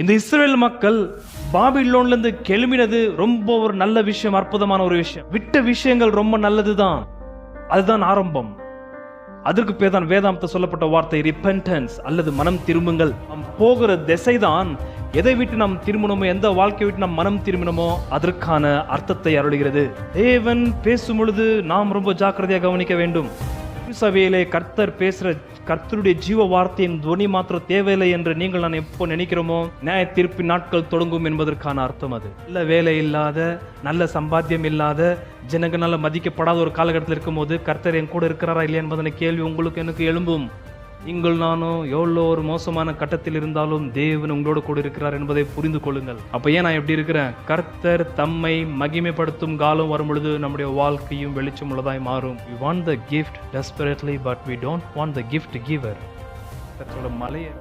இந்த இஸ்ரவேல் மக்கள் பாபிலோன்ல இருந்து கிளம்பினது ரொம்ப ஒரு நல்ல விஷயம், அற்புதமான ஒரு விஷயம். விட்ட விஷயங்கள் ரொம்ப நல்லதுதான், அதுதான் ஆரம்பம். அதற்கு பேர் தான் வேதாந்தத்தில் சொல்லப்பட்ட வார்த்தை ரிப்பென்டன்ஸ் அல்லது மனம் திரும்புங்கள். நாம் போகிற திசைதான் எதை விட்டு நாம் திரும்பணுமோ, எந்த வாழ்க்கையை விட்டு நாம் மனம் திரும்பினோமோ அதற்கான அர்த்தத்தை அருளுகிறது. தேவன் பேசும் பொழுது நாம் ரொம்ப ஜாக்கிரதையாக கவனிக்க வேண்டும். சபையிலே கர்த்தர் பேசுற கர்த்தருடைய ஜீவ வார்த்தையின் துவனி மாத்திரம் தேவையில்லை என்று நீங்கள் நான் எப்போ நினைக்கிறோமோ நியாய தீர்ப்பின் நாட்கள் தொடங்கும் என்பதற்கான அர்த்தம் அது. நல்ல வேலை இல்லாத, நல்ல சம்பாத்தியம் இல்லாத, ஜனங்களால மதிக்கப்படாத ஒரு காலகட்டத்தில் இருக்கும் போது கர்த்தர் என் கூட இருக்கிறாரா இல்லையா என்பதனை கேள்வி உங்களுக்கு எனக்கு எழும்பும். நீங்கள் நானும் எவ்வளோ ஒரு மோசமான கட்டத்தில் இருந்தாலும் தேவன் உங்களோடு கூட இருக்கிறார் என்பதை புரிந்து கொள்ளுங்கள். அப்ப ஏன் நான் எப்படி இருக்கிறேன்? கர்த்தர் தம்மை மகிமைப்படுத்தும் காலம் வரும் பொழுது நம்முடைய வாழ்க்கையும் வெளிச்சம் உள்ளதாய் மாறும். We want the gift desperately but we don't want the gift giver. கர்த்தரோட மலையை